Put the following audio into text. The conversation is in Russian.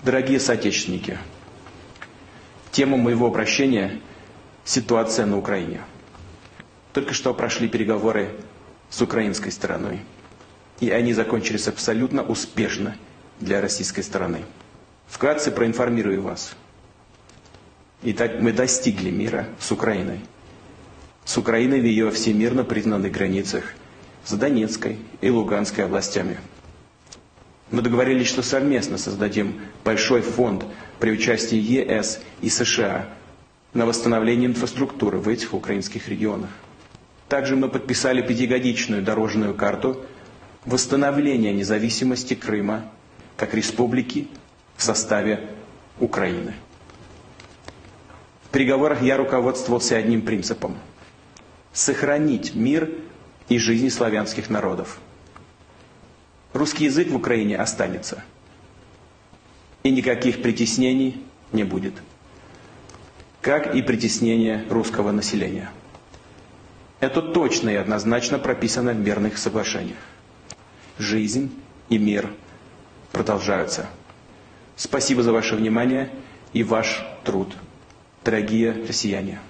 Дорогие соотечественники, тема моего обращения – ситуация на Украине. Только что прошли переговоры с украинской стороной, и они закончились абсолютно успешно для российской стороны. Вкратце проинформирую вас. Итак, мы достигли мира с Украиной. С Украиной в ее всемирно признанных границах с Донецкой и Луганской областями. Мы договорились, что совместно создадим большой фонд при участии ЕС и США на восстановление инфраструктуры в этих украинских регионах. Также мы подписали 5-годичную дорожную карту восстановления независимости Крыма как республики в составе Украины. В переговорах я руководствовался одним принципом – сохранить мир и жизни славянских народов. Русский язык в Украине останется, и никаких притеснений не будет, как и притеснения русского населения. Это точно и однозначно прописано в мирных соглашениях. Жизнь и мир продолжаются. Спасибо за ваше внимание и ваш труд, дорогие россияне.